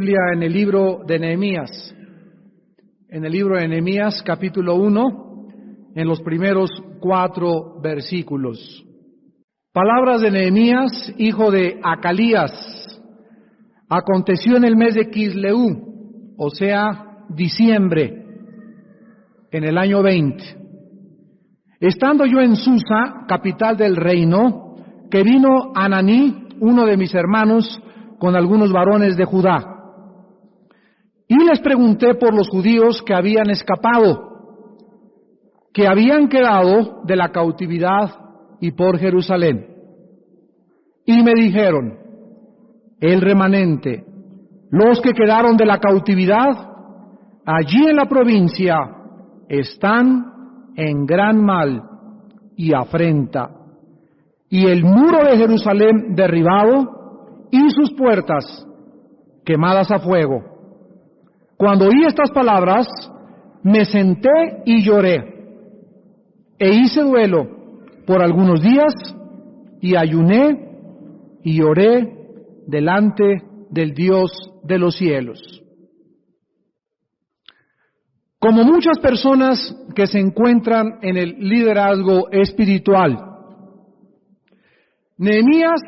Biblia en el libro de Nehemías. En el libro de Nehemías, capítulo 1, en los primeros 4 versículos. Palabras de Nehemías, hijo de Acalías. Aconteció en el mes de Quisleu, o sea, diciembre, en el año 20. Estando yo en Susa, capital del reino, que vino Ananí, uno de mis hermanos, con algunos varones de Judá. Y les pregunté por los judíos que habían escapado, que habían quedado de la cautividad y por Jerusalén. Y me dijeron, el remanente, los que quedaron de la cautividad, allí en la provincia, están en gran mal y afrenta, y el muro de Jerusalén derribado, y sus puertas quemadas a fuego. Cuando oí estas palabras, me senté y lloré, e hice duelo por algunos días, y ayuné y oré delante del Dios de los cielos. Como muchas personas que se encuentran en el liderazgo espiritual, Nehemías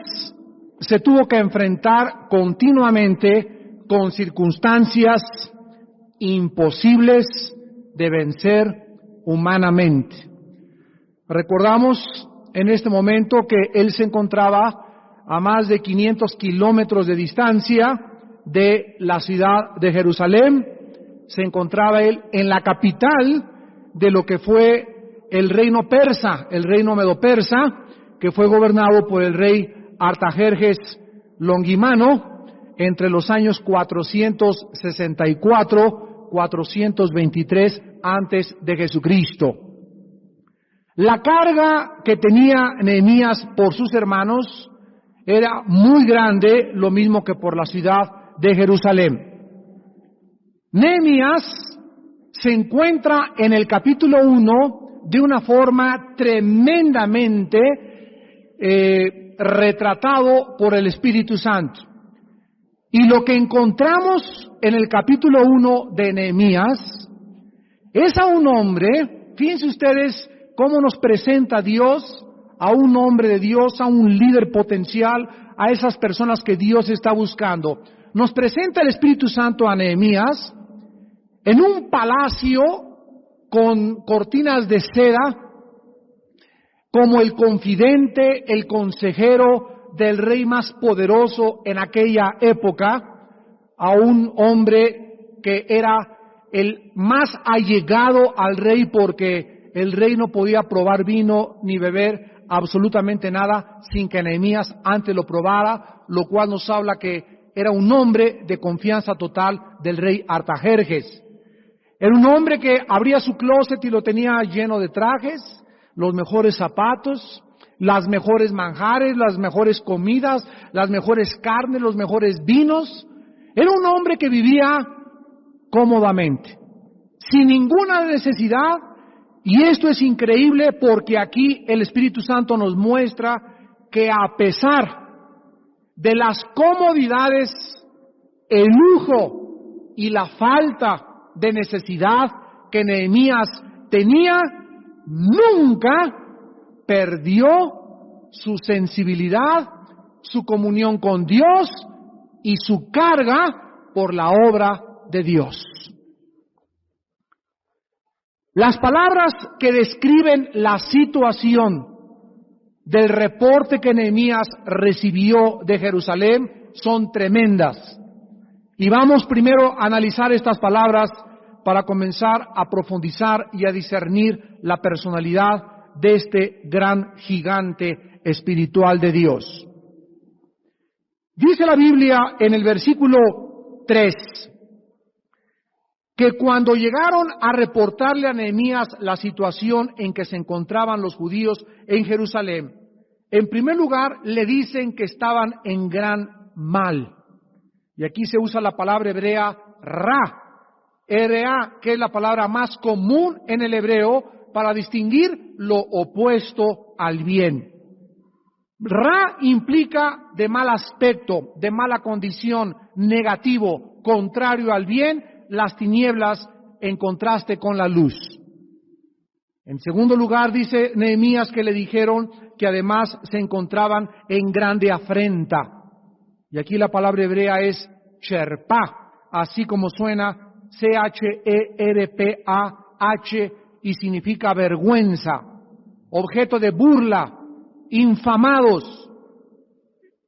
se tuvo que enfrentar continuamente con circunstancias imposibles de vencer humanamente. Recordamos en este momento que él se encontraba a más de 500 kilómetros de distancia de la ciudad de Jerusalén. Se encontraba él en la capital de lo que fue el reino persa, el reino medo-persa, que fue gobernado por el rey Artajerjes Longimano entre los años 464-423 antes de Jesucristo. La carga que tenía Nehemías por sus hermanos era muy grande, lo mismo que por la ciudad de Jerusalén. Nehemías se encuentra en el capítulo 1 de una forma tremendamente retratado por el Espíritu Santo. Y lo que encontramos en el capítulo 1 de Nehemías es a un hombre, fíjense ustedes cómo nos presenta Dios, a un hombre de Dios, a un líder potencial, a esas personas que Dios está buscando. Nos presenta el Espíritu Santo a Nehemías en un palacio con cortinas de seda, como el confidente, el consejero del rey más poderoso en aquella época, a un hombre que era el más allegado al rey porque el rey no podía probar vino ni beber absolutamente nada sin que Nehemías antes lo probara, lo cual nos habla que era un hombre de confianza total del rey Artajerjes. Era un hombre que abría su closet y lo tenía lleno de trajes, los mejores zapatos, las mejores manjares, las mejores comidas, las mejores carnes, los mejores vinos. Era un hombre que vivía cómodamente, sin ninguna necesidad, y esto es increíble porque aquí el Espíritu Santo nos muestra que a pesar de las comodidades, el lujo y la falta de necesidad que Nehemías tenía, nunca perdió su sensibilidad, su comunión con Dios y su carga por la obra de Dios. Las palabras que describen la situación del reporte que Nehemías recibió de Jerusalén son tremendas. Y vamos primero a analizar estas palabras para comenzar a profundizar y a discernir la personalidad de este gran gigante espiritual de Dios. Dice la Biblia en el versículo 3 que cuando llegaron a reportarle a Nehemías la situación en que se encontraban los judíos en Jerusalén, en primer lugar le dicen que estaban en gran mal. Y aquí se usa la palabra hebrea ra, R-A, que es la palabra más común en el hebreo para distinguir lo opuesto al bien. Ra implica de mal aspecto, de mala condición, negativo, contrario al bien, las tinieblas en contraste con la luz. En segundo lugar, dice Nehemías que le dijeron que además se encontraban en grande afrenta. Y aquí la palabra hebrea es cherpa, así como suena CHERPAH, y significa vergüenza, objeto de burla, infamados,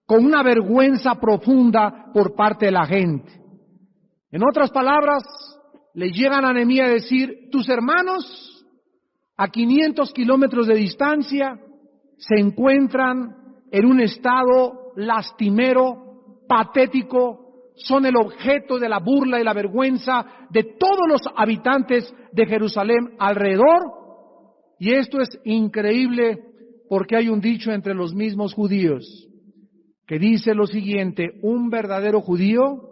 con una vergüenza profunda por parte de la gente. En otras palabras, le llegan a Nehemías a decir: tus hermanos, a 500 kilómetros de distancia, se encuentran en un estado lastimero, patético, son el objeto de la burla y la vergüenza de todos los habitantes de Jerusalén alrededor. Y esto es increíble porque hay un dicho entre los mismos judíos que dice lo siguiente: un verdadero judío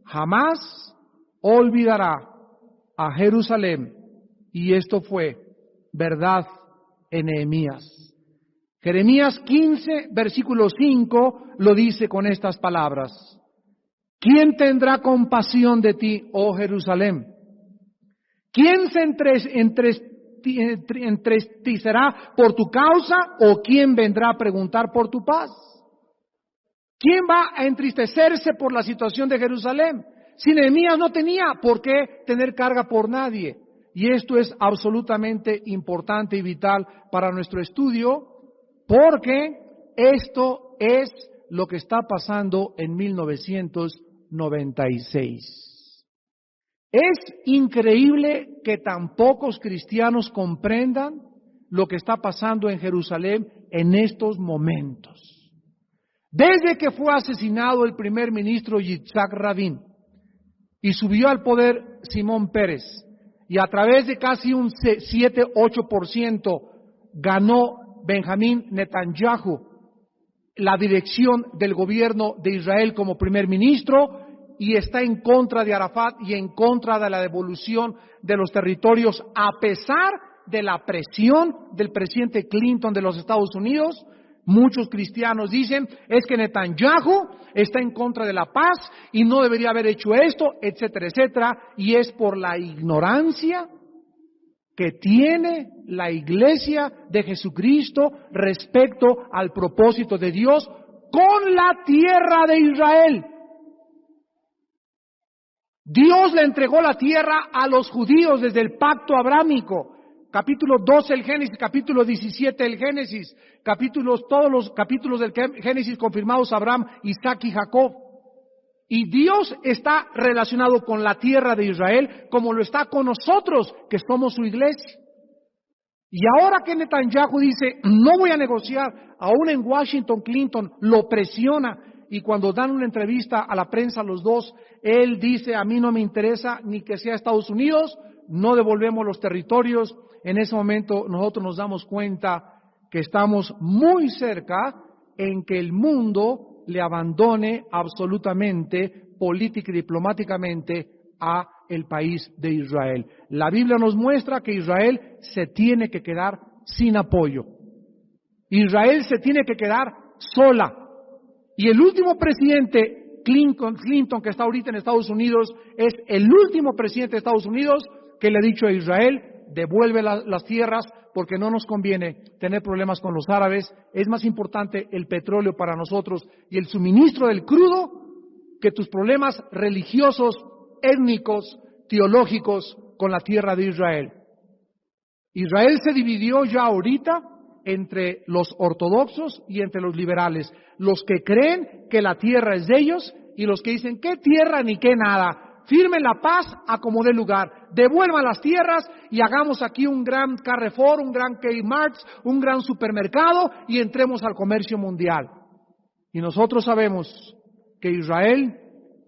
jamás olvidará a Jerusalén. Y esto fue verdad en Nehemías. Jeremías 15, versículo 5, lo dice con estas palabras: ¿quién tendrá compasión de ti, oh Jerusalén? ¿Quién se entristecerá por tu causa, o quién vendrá a preguntar por tu paz? ¿Quién va a entristecerse por la situación de Jerusalén? Si Nehemías no tenía por qué tener carga por nadie. Y esto es absolutamente importante y vital para nuestro estudio, porque esto es lo que está pasando en 1996. Es increíble que tan pocos cristianos comprendan lo que está pasando en Jerusalén en estos momentos. Desde que fue asesinado el primer ministro Yitzhak Rabin y subió al poder Simón Pérez, y a través de casi un 7-8% ganó Benjamín Netanyahu la dirección del gobierno de Israel como primer ministro, y está en contra de Arafat y en contra de la devolución de los territorios, a pesar de la presión del presidente Clinton de los Estados Unidos. Muchos cristianos dicen es que Netanyahu está en contra de la paz y no debería haber hecho esto, etcétera, etcétera, y es por la ignorancia que tiene la Iglesia de Jesucristo respecto al propósito de Dios con la tierra de Israel. Dios le entregó la tierra a los judíos desde el pacto abrámico. Capítulo 12 del Génesis, capítulo 17 del Génesis, todos los capítulos del Génesis confirmados a Abraham, Isaac y Jacob. Y Dios está relacionado con la tierra de Israel como lo está con nosotros, que somos su iglesia. Y ahora que Netanyahu dice, no voy a negociar, aún en Washington Clinton lo presiona, y cuando dan una entrevista a la prensa los dos, él dice, a mí no me interesa ni que sea Estados Unidos, no devolvemos los territorios. En ese momento nosotros nos damos cuenta que estamos muy cerca en que el mundo le abandone absolutamente, política y diplomáticamente, a el país de Israel. La Biblia nos muestra que Israel se tiene que quedar sin apoyo. Israel se tiene que quedar sola. Y el último presidente, Clinton, que está ahorita en Estados Unidos, es el último presidente de Estados Unidos que le ha dicho a Israel, devuelve las tierras porque no nos conviene tener problemas con los árabes. Es más importante el petróleo para nosotros y el suministro del crudo que tus problemas religiosos, étnicos, teológicos con la tierra de Israel. Israel se dividió ya ahorita entre los ortodoxos y entre los liberales, los que creen que la tierra es de ellos y los que dicen qué tierra ni qué nada. Firmen la paz a como dé lugar, devuelvan las tierras y hagamos aquí un gran Carrefour, un gran Kmart, un gran supermercado y entremos al comercio mundial. Y nosotros sabemos que Israel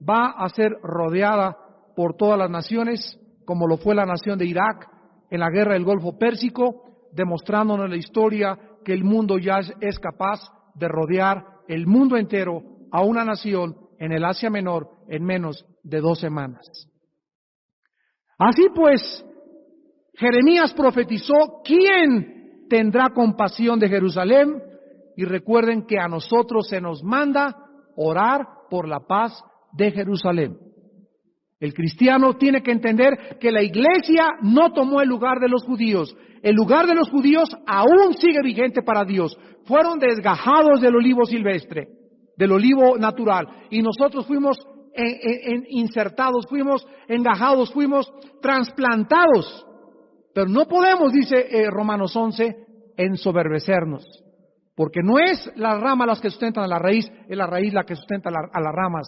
va a ser rodeada por todas las naciones, como lo fue la nación de Irak en la guerra del Golfo Pérsico, demostrándonos en la historia que el mundo ya es capaz de rodear el mundo entero a una nación en el Asia Menor en menos de 2 semanas. Así pues, Jeremías profetizó, ¿quién tendrá compasión de Jerusalén? Y recuerden que a nosotros se nos manda orar por la paz de Jerusalén. El cristiano tiene que entender que la iglesia no tomó el lugar de los judíos. El lugar de los judíos aún sigue vigente para Dios. Fueron desgajados del olivo silvestre, del olivo natural. Y nosotros fuimos insertados, fuimos engajados, fuimos trasplantados. Pero no podemos, dice Romanos 11, ensoberbecernos. Porque no es la rama las que sustentan a la raíz, es la raíz la que sustenta a las ramas.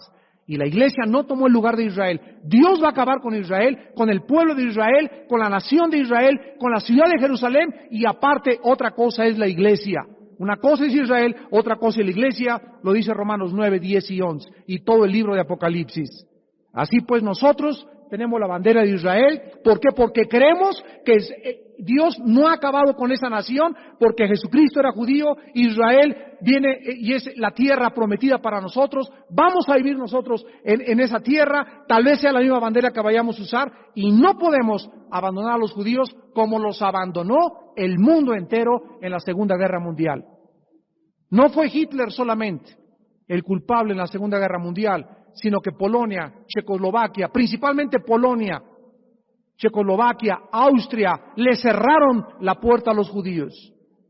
Y la iglesia no tomó el lugar de Israel. Dios va a acabar con Israel, con el pueblo de Israel, con la nación de Israel, con la ciudad de Jerusalén, y aparte otra cosa es la iglesia. Una cosa es Israel, otra cosa es la iglesia, lo dice Romanos 9, 10 y 11, y todo el libro de Apocalipsis. Así pues nosotros tenemos la bandera de Israel. ¿Por qué? Porque creemos que Dios no ha acabado con esa nación, porque Jesucristo era judío, Israel viene y es la tierra prometida para nosotros. Vamos a vivir nosotros en esa tierra, tal vez sea la misma bandera que vayamos a usar, y no podemos abandonar a los judíos como los abandonó el mundo entero en la Segunda Guerra Mundial. No fue Hitler solamente el culpable en la Segunda Guerra Mundial, sino que Polonia, Checoslovaquia, principalmente Polonia, Checoslovaquia, Austria, le cerraron la puerta a los judíos.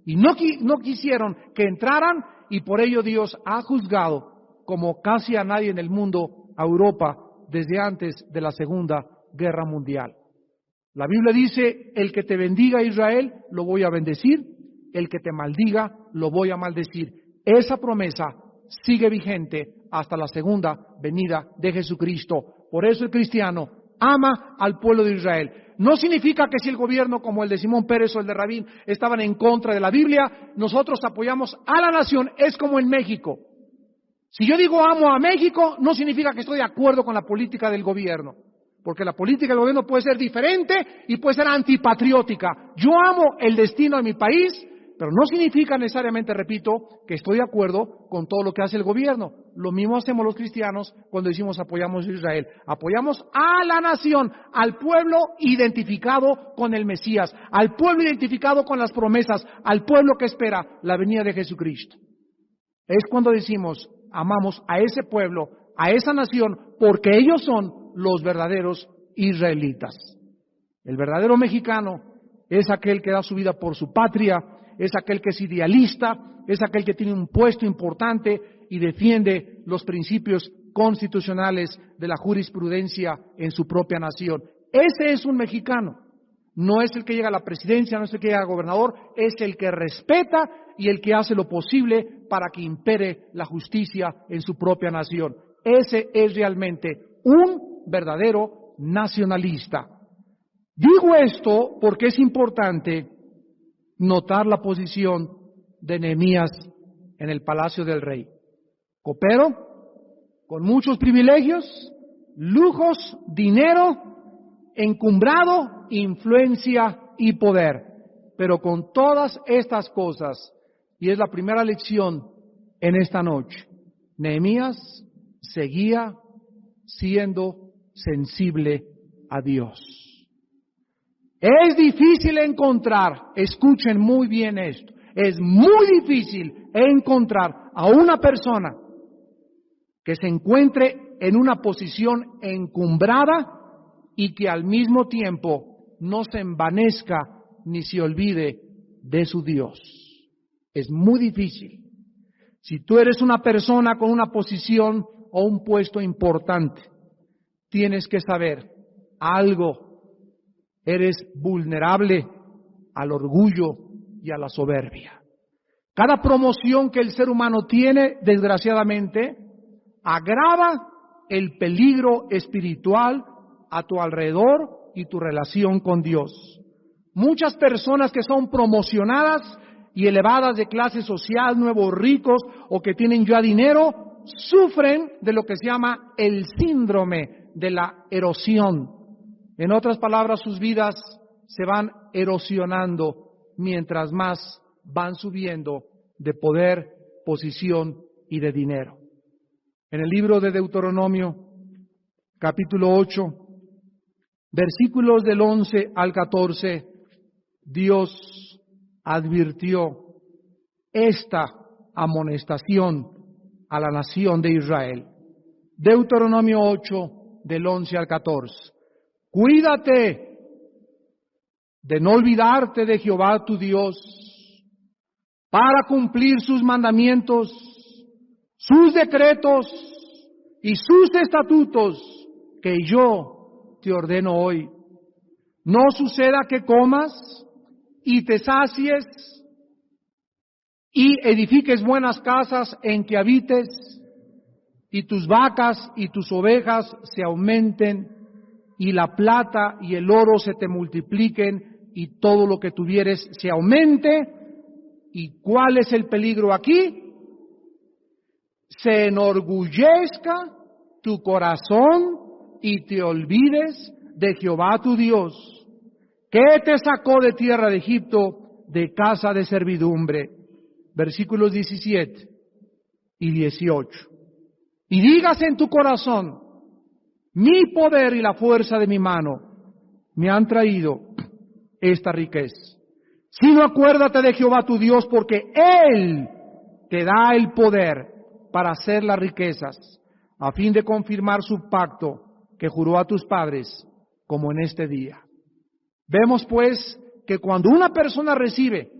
Y no quisieron que entraran, y por ello Dios ha juzgado, como casi a nadie en el mundo, a Europa desde antes de la Segunda Guerra Mundial. La Biblia dice, el que te bendiga Israel, lo voy a bendecir, el que te maldiga, lo voy a maldecir. Esa promesa sigue vigente hasta la segunda venida de Jesucristo. Por eso el cristiano ama al pueblo de Israel. No significa que si el gobierno como el de Simón Pérez o el de Rabín estaban en contra de la Biblia, nosotros apoyamos a la nación. Es como en México. Si yo digo amo a México, no significa que estoy de acuerdo con la política del gobierno, porque la política del gobierno puede ser diferente y puede ser antipatriótica. Yo amo el destino de mi país, pero no significa necesariamente, repito, que estoy de acuerdo con todo lo que hace el gobierno. Lo mismo hacemos los cristianos cuando decimos apoyamos a Israel. Apoyamos a la nación, al pueblo identificado con el Mesías, al pueblo identificado con las promesas, al pueblo que espera la venida de Jesucristo. Es cuando decimos amamos a ese pueblo, a esa nación, porque ellos son los verdaderos israelitas. El verdadero mexicano es aquel que da su vida por su patria, es aquel que es idealista, es aquel que tiene un puesto importante y defiende los principios constitucionales de la jurisprudencia en su propia nación. Ese es un mexicano. No es el que llega a la presidencia, no es el que llega a gobernador, es el que respeta y el que hace lo posible para que impere la justicia en su propia nación. Ese es realmente un verdadero nacionalista. Digo esto porque es importante notar la posición de Nehemías en el palacio del rey. Copero, con muchos privilegios, lujos, dinero, encumbrado, influencia y poder. Pero con todas estas cosas, y es la primera lección en esta noche, Nehemías seguía siendo sensible a Dios. Es difícil encontrar, escuchen muy bien esto, es muy difícil encontrar a una persona que se encuentre en una posición encumbrada y que al mismo tiempo no se envanezca ni se olvide de su Dios. Es muy difícil. Si tú eres una persona con una posición o un puesto importante, tienes que saber algo. Eres vulnerable al orgullo y a la soberbia. Cada promoción que el ser humano tiene, desgraciadamente, agrava el peligro espiritual a tu alrededor y tu relación con Dios. Muchas personas que son promocionadas y elevadas de clase social, nuevos ricos o que tienen ya dinero, sufren de lo que se llama el síndrome de la erosión. En otras palabras, sus vidas se van erosionando mientras más van subiendo de poder, posición y de dinero. En el libro de Deuteronomio, capítulo 8, versículos del 11 al 14, Dios advirtió esta amonestación a la nación de Israel. Deuteronomio 8, del 11 al 14. Cuídate de no olvidarte de Jehová tu Dios para cumplir sus mandamientos, sus decretos y sus estatutos que yo te ordeno hoy. No suceda que comas y te sacies y edifiques buenas casas en que habites, y tus vacas y tus ovejas se aumenten, y la plata y el oro se te multipliquen, y todo lo que tuvieres se aumente. ¿Y cuál es el peligro aquí? Se enorgullezca tu corazón y te olvides de Jehová tu Dios, que te sacó de tierra de Egipto, de casa de servidumbre. Versículos 17 y 18. Y digas en tu corazón: mi poder y la fuerza de mi mano me han traído esta riqueza. Sino acuérdate de Jehová tu Dios, porque Él te da el poder para hacer las riquezas, a fin de confirmar su pacto que juró a tus padres, como en este día. Vemos pues que cuando una persona recibe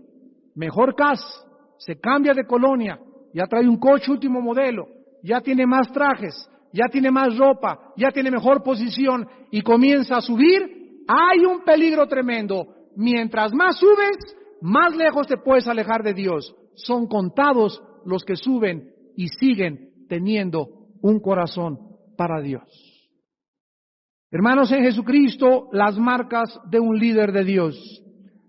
mejor casa, se cambia de colonia, ya trae un coche último modelo, ya tiene más trajes, ya tiene más ropa, ya tiene mejor posición y comienza a subir, hay un peligro tremendo. Mientras más subes, más lejos te puedes alejar de Dios. Son contados los que suben y siguen teniendo un corazón para Dios. Hermanos en Jesucristo, las marcas de un líder de Dios,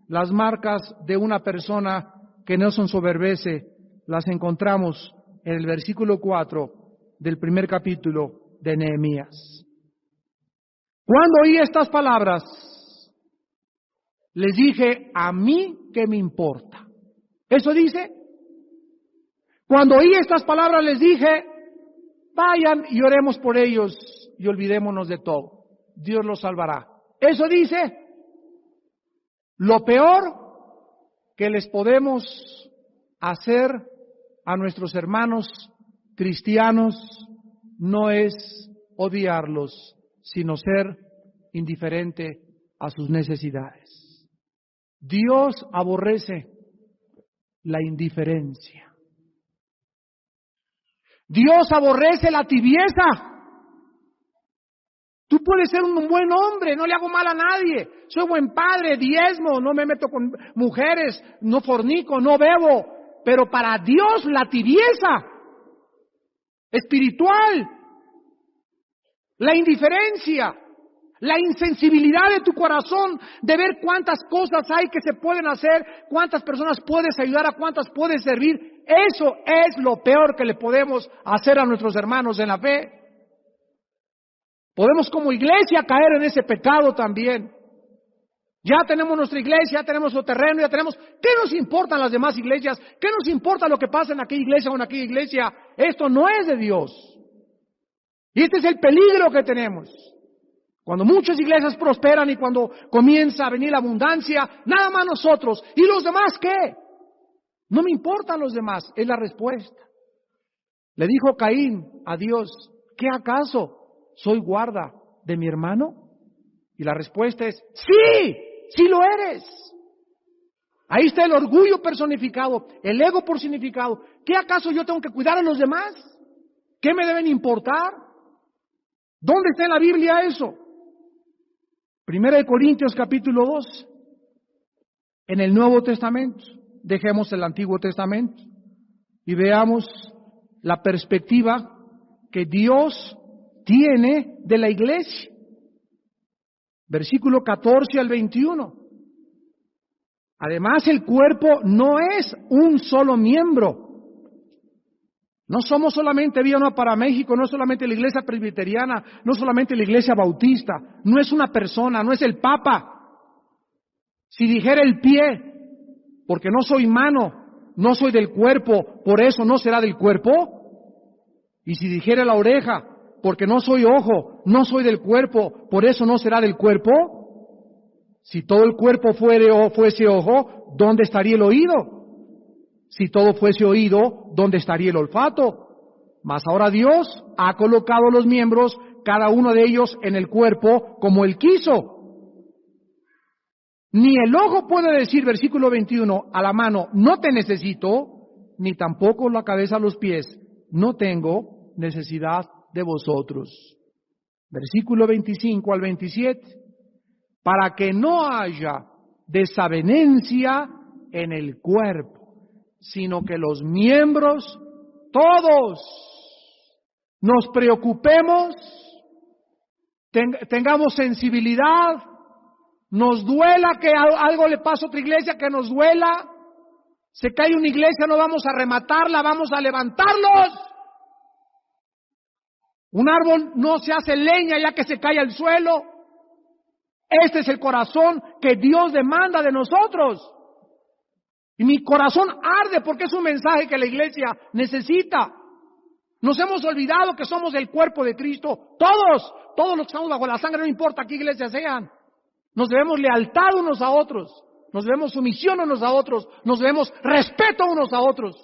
las marcas de una persona que no se ensoberbece, las encontramos en el versículo 4 del primer capítulo de Nehemías. Cuando oí estas palabras, les dije: a mí qué me importa. Eso dice. Cuando oí estas palabras les dije: vayan y oremos por ellos y olvidémonos de todo. Dios los salvará. Eso dice. Lo peor que les podemos hacer a nuestros hermanos cristianos no es odiarlos, sino ser indiferente a sus necesidades. Dios aborrece la indiferencia. Dios aborrece la tibieza. Tú puedes ser un buen hombre, no le hago mal a nadie, soy buen padre, diezmo, no me meto con mujeres, no fornico, no bebo, pero para Dios la tibieza espiritual, la indiferencia, la insensibilidad de tu corazón de ver cuántas cosas hay que se pueden hacer, cuántas personas puedes ayudar, a cuántas puedes servir, eso es lo peor que le podemos hacer a nuestros hermanos en la fe. Podemos como iglesia caer en ese pecado también. Ya tenemos nuestra iglesia, ya tenemos nuestro terreno, ya tenemos... ¿Qué nos importan las demás iglesias? ¿Qué nos importa lo que pasa en aquella iglesia o en aquella iglesia? Esto no es de Dios. Y este es el peligro que tenemos. Cuando muchas iglesias prosperan y cuando comienza a venir la abundancia, nada más nosotros. ¿Y los demás qué? No me importan los demás, es la respuesta. Le dijo Caín a Dios: ¿qué acaso soy guarda de mi hermano? Y la respuesta es: sí, sí lo eres. Ahí está el orgullo personificado, el ego personificado. ¿Qué acaso yo tengo que cuidar a los demás? ¿Qué me deben importar? ¿Dónde está en la Biblia eso? Primera de Corintios capítulo 2, en el Nuevo Testamento. Dejemos el Antiguo Testamento y veamos la perspectiva que Dios tiene de la iglesia. Versículo 14 al 21. Además, el cuerpo no es un solo miembro. No somos solamente Vía Nueva para México, no es solamente la iglesia presbiteriana, no es solamente la iglesia bautista, no es una persona, no es el Papa. Si dijera el pie, porque no soy mano, no soy del cuerpo, por eso no será del cuerpo. Y si dijera la oreja, porque no soy ojo, no soy del cuerpo, por eso no será del cuerpo. Si todo el cuerpo fuese ojo, ¿dónde estaría el oído? Si todo fuese oído, ¿dónde estaría el olfato? Mas ahora Dios ha colocado los miembros, cada uno de ellos en el cuerpo como Él quiso. Ni el ojo puede decir, versículo 21, a la mano, no te necesito, ni tampoco la cabeza a los pies, no tengo necesidad de vosotros. Versículo 25 al 27, para que no haya desavenencia en el cuerpo, sino que los miembros, todos, nos preocupemos, tengamos sensibilidad, nos duela que algo le pase a otra iglesia, que nos duela. Se cae una iglesia, no vamos a rematarla, vamos a levantarlos. Un árbol no se hace leña ya que se cae al suelo. Este es el corazón que Dios demanda de nosotros. Y mi corazón arde porque es un mensaje que la iglesia necesita. Nos hemos olvidado que somos el cuerpo de Cristo. Todos los que estamos bajo la sangre, no importa qué iglesia sean. Nos debemos lealtad unos a otros, nos debemos sumisión unos a otros, nos debemos respeto unos a otros.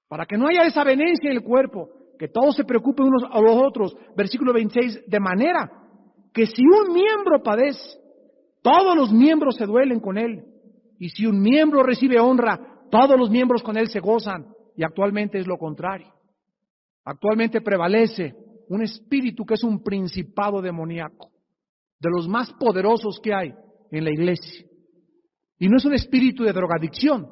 Para que no haya desavenencia en el cuerpo, que todos se preocupen unos a los otros. Versículo 26, de manera que si un miembro padece, todos los miembros se duelen con él. Y si un miembro recibe honra, todos los miembros con él se gozan. Y actualmente es lo contrario. Actualmente prevalece un espíritu que es un principado demoníaco, de los más poderosos que hay en la iglesia. Y no es un espíritu de drogadicción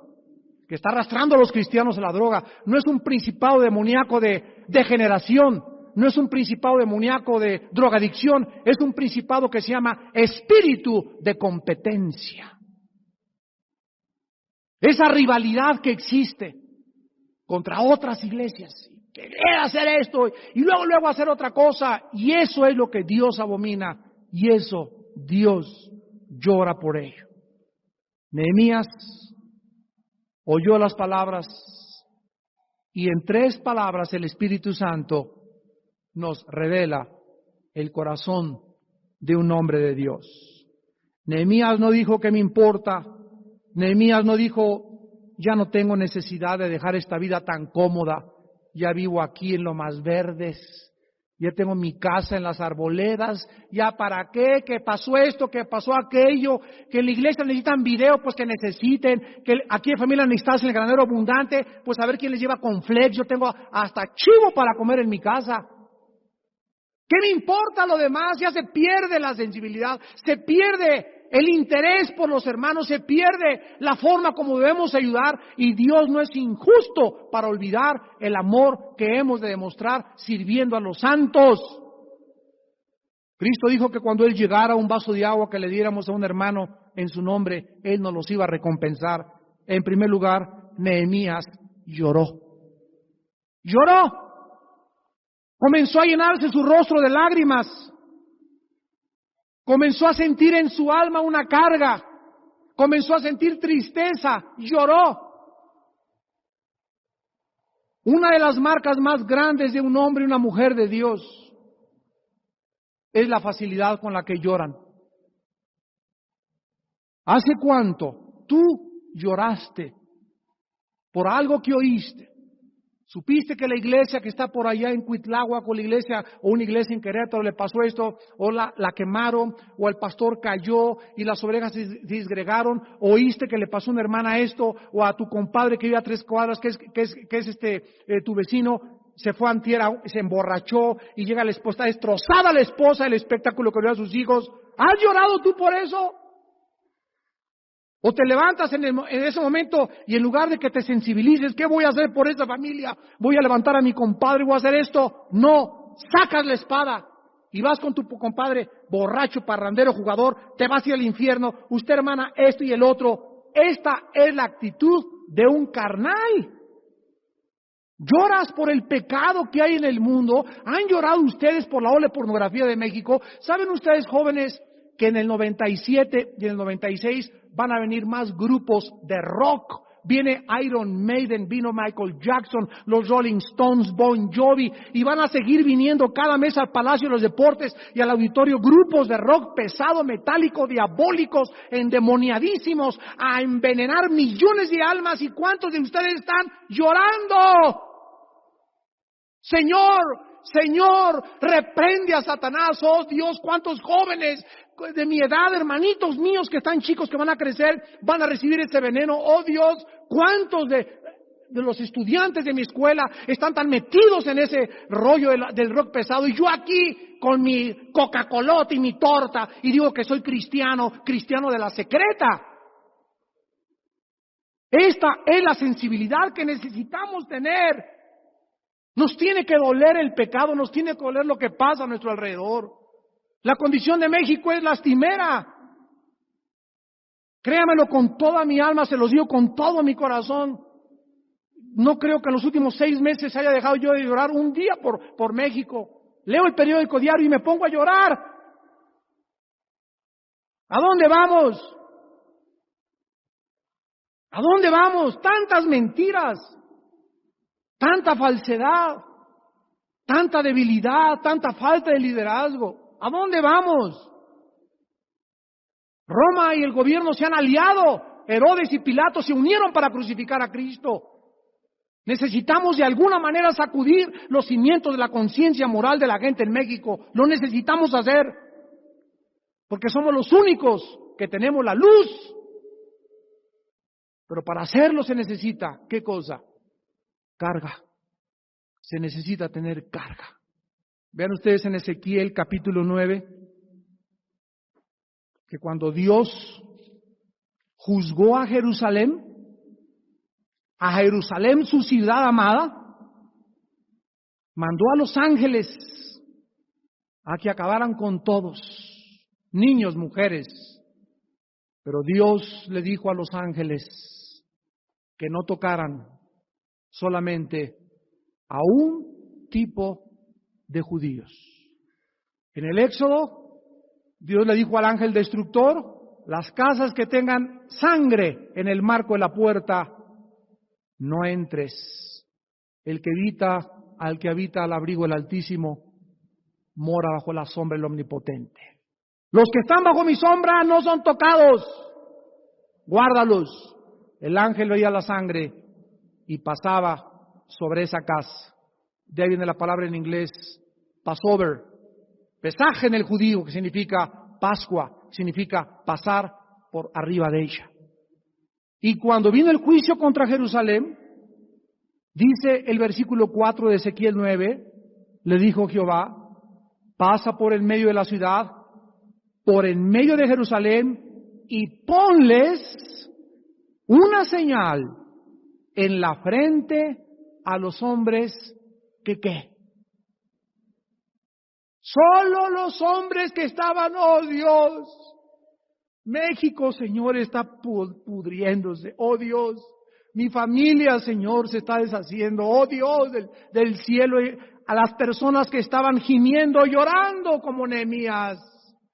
que está arrastrando a los cristianos a la droga. No es un principado demoníaco de degeneración. No es un principado demoníaco de drogadicción. Es un principado que se llama espíritu de competencia. Esa rivalidad que existe contra otras iglesias. Querer hacer esto y luego hacer otra cosa. Y eso es lo que Dios abomina. Y eso Dios llora por ello. Nehemías oyó las palabras y en 3 palabras el Espíritu Santo nos revela el corazón de un hombre de Dios. Nehemías no dijo que me importa. Nehemías no dijo ya no tengo necesidad de dejar esta vida tan cómoda. Ya vivo aquí en lo más verdes. Ya tengo mi casa en las arboledas, ya para qué, que pasó esto, que pasó aquello, que en la iglesia necesitan video, pues que necesiten, que aquí en familia necesitas en el granero abundante, pues a ver quién les lleva conflex, yo tengo hasta chivo para comer en mi casa. ¿Qué me importa lo demás? Ya se pierde la sensibilidad, se pierde el interés por los hermanos, se pierde la forma como debemos ayudar y Dios no es injusto para olvidar el amor que hemos de demostrar sirviendo a los santos. Cristo dijo que cuando Él llegara un vaso de agua que le diéramos a un hermano en su nombre, Él nos los iba a recompensar. En primer lugar, Nehemías lloró. Lloró. Comenzó a llenarse su rostro de lágrimas. Comenzó a sentir en su alma una carga, comenzó a sentir tristeza, lloró. Una de las marcas más grandes de un hombre y una mujer de Dios es la facilidad con la que lloran. ¿Hace cuánto tú lloraste por algo que oíste? ¿Supiste que la iglesia que está por allá en Cuitláhuac o la iglesia o una iglesia en Querétaro le pasó esto? ¿O la quemaron? ¿O el pastor cayó y las ovejas se disgregaron? ¿Oíste que le pasó a una hermana esto? ¿O a tu compadre que vive a 3 cuadras, que es tu vecino, se fue antier, se emborrachó y llega la esposa, está destrozada la esposa, el espectáculo que vio a sus hijos? ¿Has llorado tú por eso? O te levantas en ese momento y en lugar de que te sensibilices, ¿qué voy a hacer por esa familia? ¿Voy a levantar a mi compadre? ¿Voy a hacer esto? No, sacas la espada y vas con tu compadre borracho, parrandero, jugador, te vas a ir al infierno, usted hermana, esto y el otro. Esta es la actitud de un carnal. Lloras por el pecado que hay en el mundo. ¿Han llorado ustedes por la ola de pornografía de México? ¿Saben ustedes, jóvenes, que en el 97 y en el 96 van a venir más grupos de rock? Viene Iron Maiden, vino Michael Jackson, los Rolling Stones, Bon Jovi, y van a seguir viniendo cada mes al Palacio de los Deportes y al auditorio grupos de rock pesado, metálico, diabólicos, endemoniadísimos, a envenenar millones de almas. ¿Y cuántos de ustedes están llorando? Señor, Señor, reprende a Satanás. Oh Dios, cuántos jóvenes de mi edad, hermanitos míos que están chicos, que van a crecer, van a recibir ese veneno. Oh Dios, cuántos de los estudiantes de mi escuela están tan metidos en ese rollo del rock pesado, y yo aquí con mi Coca-Colota y mi torta, y digo que soy cristiano de la secreta. Esta es la sensibilidad que necesitamos tener. Nos tiene que doler el pecado, nos tiene que doler lo que pasa a nuestro alrededor. La condición de México es lastimera. Créamelo con toda mi alma, se los digo con todo mi corazón. No creo que en los últimos 6 meses haya dejado yo de llorar un día por México. Leo el periódico diario y me pongo a llorar. ¿A dónde vamos? ¿A dónde vamos? Tantas mentiras, tanta falsedad, tanta debilidad, tanta falta de liderazgo. ¿A dónde vamos? Roma y el gobierno se han aliado. Herodes y Pilato se unieron para crucificar a Cristo. Necesitamos de alguna manera sacudir los cimientos de la conciencia moral de la gente en México. Lo necesitamos hacer, porque somos los únicos que tenemos la luz. Pero para hacerlo se necesita, ¿qué cosa? Carga. Se necesita tener carga. Vean ustedes en Ezequiel capítulo 9, que cuando Dios juzgó a Jerusalén su ciudad amada, mandó a los ángeles a que acabaran con todos, niños, mujeres. Pero Dios le dijo a los ángeles que no tocaran solamente a un tipo de judíos. En el Éxodo, Dios le dijo al ángel destructor: las casas que tengan sangre en el marco de la puerta, no entres. El que habita al abrigo del Altísimo mora bajo la sombra del Omnipotente. Los que están bajo mi sombra no son tocados. Guárdalos. El ángel veía la sangre y pasaba sobre esa casa. De ahí viene la palabra en inglés Passover, pesaje en el judío, que significa Pascua, significa pasar por arriba de ella. Y cuando vino el juicio contra Jerusalén, dice el versículo 4 de Ezequiel 9, le dijo Jehová: pasa por el medio de la ciudad, por en medio de Jerusalén, y ponles una señal en la frente a los hombres que ¿qué? Solo los hombres que estaban, oh Dios, México, Señor, está pudriéndose, oh Dios, mi familia, Señor, se está deshaciendo, oh Dios del cielo, a las personas que estaban gimiendo, llorando como Nehemías,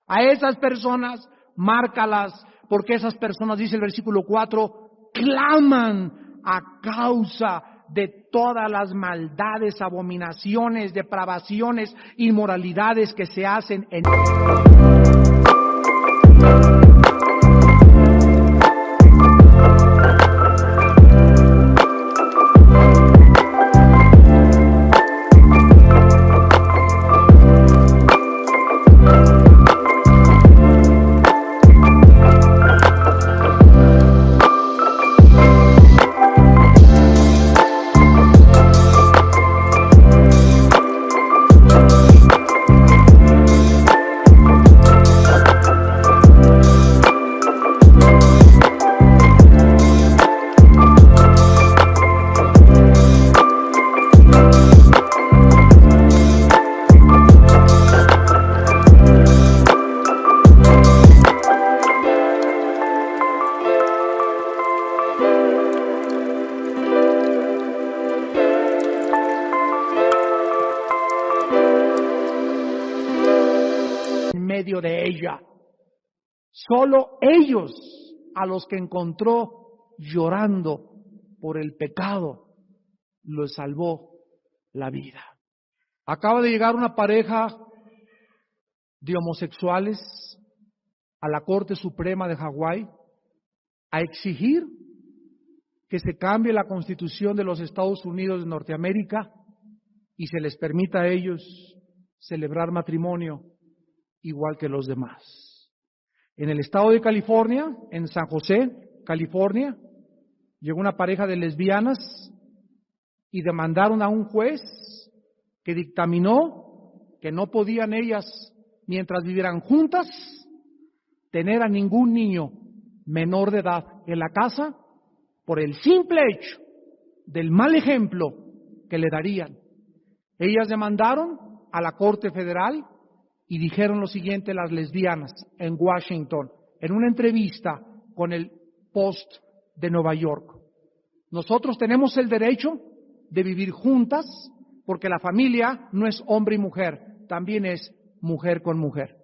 a esas personas, márcalas, porque esas personas, dice el versículo 4, claman a causa de todas las maldades, abominaciones, depravaciones, inmoralidades que se hacen en medio de ella. Solo ellos, a los que encontró llorando por el pecado, los salvó la vida. Acaba de llegar una pareja de homosexuales a la Corte Suprema de Hawái a exigir que se cambie la Constitución de los Estados Unidos de Norteamérica y se les permita a ellos celebrar matrimonio igual que los demás. En el estado de California, en San José, California, llegó una pareja de lesbianas y demandaron a un juez que dictaminó que no podían ellas, mientras vivieran juntas, tener a ningún niño menor de edad en la casa por el simple hecho del mal ejemplo que le darían. Ellas demandaron a la Corte Federal y dijeron lo siguiente las lesbianas en Washington, en una entrevista con el Post de Nueva York: nosotros tenemos el derecho de vivir juntas porque la familia no es hombre y mujer, también es mujer con mujer.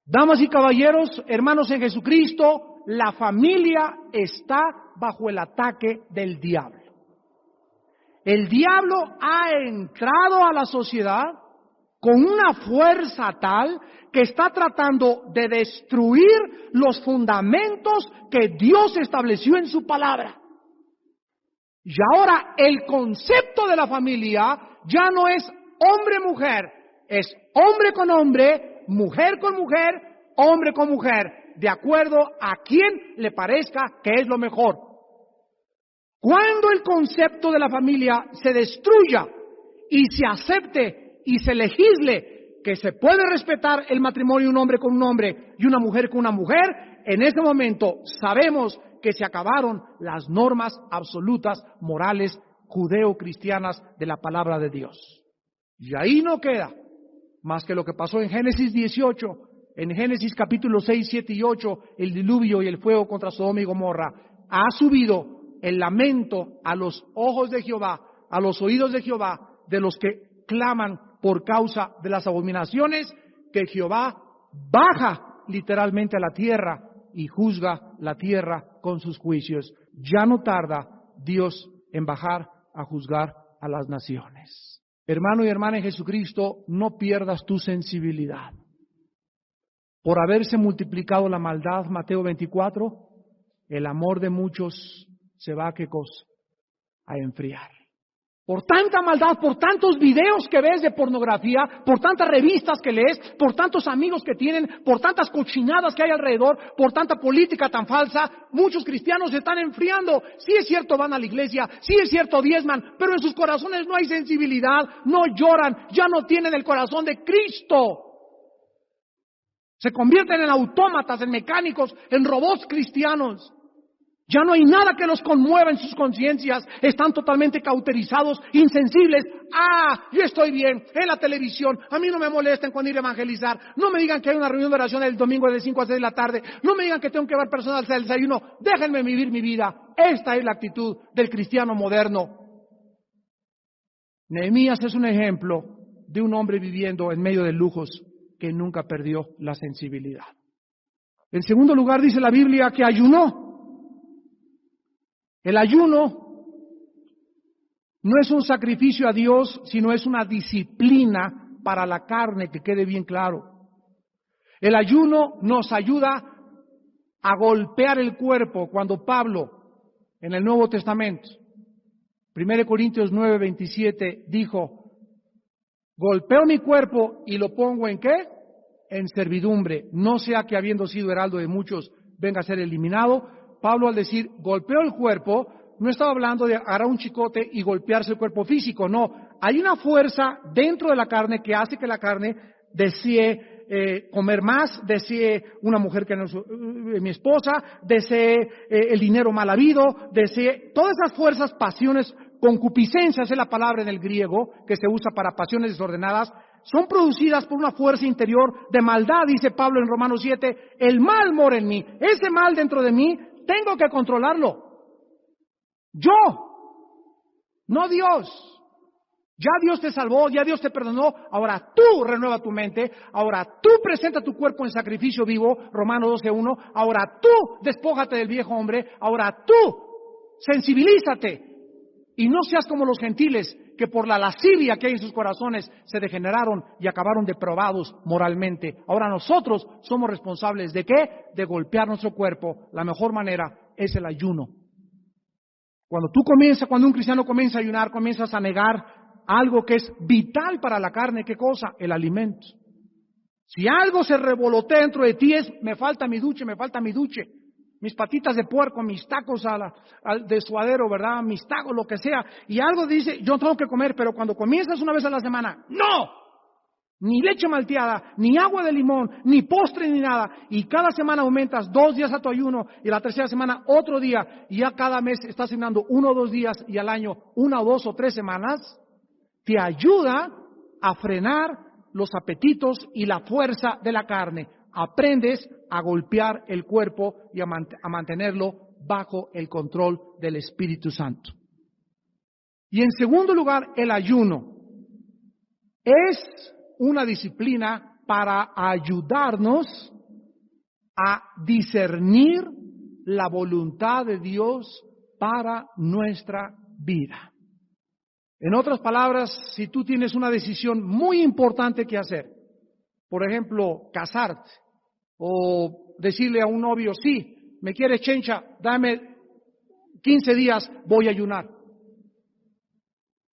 Damas y caballeros, hermanos en Jesucristo, la familia está bajo el ataque del diablo. El diablo ha entrado a la sociedad con una fuerza tal que está tratando de destruir los fundamentos que Dios estableció en su palabra. Y ahora el concepto de la familia ya no es hombre-mujer, es hombre con hombre, mujer con mujer, hombre con mujer, de acuerdo a quien le parezca que es lo mejor. Cuando el concepto de la familia se destruya y se acepte y se legisle que se puede respetar el matrimonio de un hombre con un hombre y una mujer con una mujer, en ese momento sabemos que se acabaron las normas absolutas morales judeo-cristianas de la palabra de Dios. Y ahí no queda más que lo que pasó en Génesis 18, en Génesis capítulos 6, 7 y 8, el diluvio y el fuego contra Sodoma y Gomorra. Ha subido el lamento a los ojos de Jehová, a los oídos de Jehová, de los que claman por causa de las abominaciones, que Jehová baja literalmente a la tierra y juzga la tierra con sus juicios. Ya no tarda Dios en bajar a juzgar a las naciones. Hermano y hermana en Jesucristo, no pierdas tu sensibilidad. Por haberse multiplicado la maldad, Mateo 24, el amor de muchos se va, ¿qué cosa? A enfriar. Por tanta maldad, por tantos videos que ves de pornografía, por tantas revistas que lees, por tantos amigos que tienen, por tantas cochinadas que hay alrededor, por tanta política tan falsa, muchos cristianos se están enfriando. Sí es cierto, van a la iglesia, sí es cierto, diezman, pero en sus corazones no hay sensibilidad, no lloran, ya no tienen el corazón de Cristo. Se convierten en autómatas, en mecánicos, en robots cristianos. Ya no hay nada que los conmueva en sus conciencias. Están totalmente cauterizados, insensibles. Yo estoy bien en la televisión. A mí no me molesten cuando ir a evangelizar. No me digan que hay una reunión de oración el domingo de 5 a 6 de la tarde. No me digan que tengo que llevar personas al desayuno. Déjenme vivir mi vida. Esta es la actitud del cristiano moderno. Nehemías es un ejemplo de un hombre viviendo en medio de lujos que nunca perdió la sensibilidad. En segundo lugar, dice la Biblia que ayunó. El ayuno no es un sacrificio a Dios, sino es una disciplina para la carne, que quede bien claro. El ayuno nos ayuda a golpear el cuerpo. Cuando Pablo, en el Nuevo Testamento, 1 Corintios 9:27, dijo: golpeo mi cuerpo y lo pongo ¿en qué? En servidumbre, no sea que habiendo sido heraldo de muchos venga a ser eliminado. Pablo, al decir golpeo el cuerpo, no estaba hablando de agarrar un chicote y golpearse el cuerpo físico, no. Hay una fuerza dentro de la carne que hace que la carne desee comer más, desee una mujer que no es mi esposa, desee el dinero mal habido, desee todas esas fuerzas, pasiones, concupiscencias es la palabra en el griego que se usa para pasiones desordenadas, son producidas por una fuerza interior de maldad, dice Pablo en Romanos 7, el mal mora en mí, ese mal dentro de mí tengo que controlarlo. Yo, no Dios. Ya Dios te salvó, ya Dios te perdonó, ahora tú renueva tu mente, ahora tú presenta tu cuerpo en sacrificio vivo, Romanos 12:1, ahora tú despójate del viejo hombre, ahora tú sensibilízate y no seas como los gentiles que por la lascivia que hay en sus corazones se degeneraron y acabaron depravados moralmente. Ahora nosotros somos responsables ¿de qué? De golpear nuestro cuerpo. La mejor manera es el ayuno. Cuando un cristiano comienza a ayunar, comienzas a negar algo que es vital para la carne, ¿qué cosa? El alimento. Si algo se revolotea dentro de ti es, me falta mi duche, mis patitas de puerco, mis tacos de suadero, ¿verdad? Mis tacos, lo que sea. Y algo dice, yo tengo que comer, pero cuando comienzas una vez a la semana, ¡no! Ni leche malteada, ni agua de limón, ni postre, ni nada. Y cada semana aumentas 2 días a tu ayuno, y la tercera semana otro día, y ya cada mes estás ayunando 1 o 2 días, y al año 1 o 2 o 3 semanas, te ayuda a frenar los apetitos y la fuerza de la carne. Aprendes a golpear el cuerpo y a mantenerlo bajo el control del Espíritu Santo. Y en segundo lugar, el ayuno es una disciplina para ayudarnos a discernir la voluntad de Dios para nuestra vida. En otras palabras, si tú tienes una decisión muy importante que hacer, por ejemplo, casarte, o decirle a un novio, sí, me quieres chencha, dame 15 días, voy a ayunar.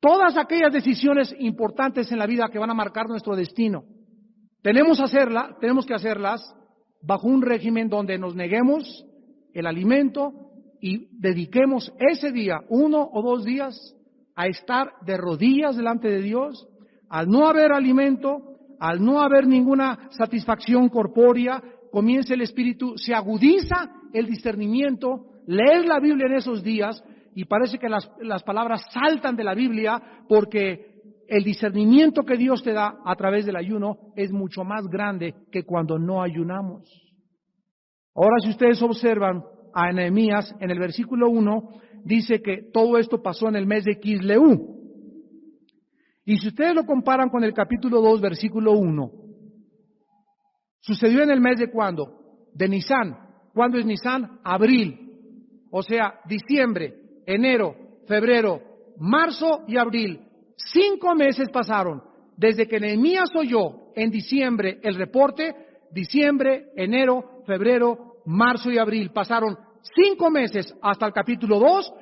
Todas aquellas decisiones importantes en la vida que van a marcar nuestro destino, tenemos que hacerlas bajo un régimen donde nos neguemos el alimento y dediquemos ese día, 1 o 2 días, a estar de rodillas delante de Dios. Al no haber alimento, al no haber ninguna satisfacción corpórea, comienza el espíritu, se agudiza el discernimiento, lees la Biblia en esos días y parece que las palabras saltan de la Biblia porque el discernimiento que Dios te da a través del ayuno es mucho más grande que cuando no ayunamos. Ahora, si ustedes observan a Nehemías, en el versículo 1, dice que todo esto pasó en el mes de Quisleu. Y si ustedes lo comparan con el capítulo 2, versículo 1, sucedió en el mes de ¿cuándo? De Nisán. ¿Cuándo es Nisán? Abril. O sea, diciembre, enero, febrero, marzo y abril. 5 meses pasaron desde que Nehemías oyó en diciembre el reporte. Diciembre, enero, febrero, marzo y abril. Pasaron 5 meses hasta el capítulo 2.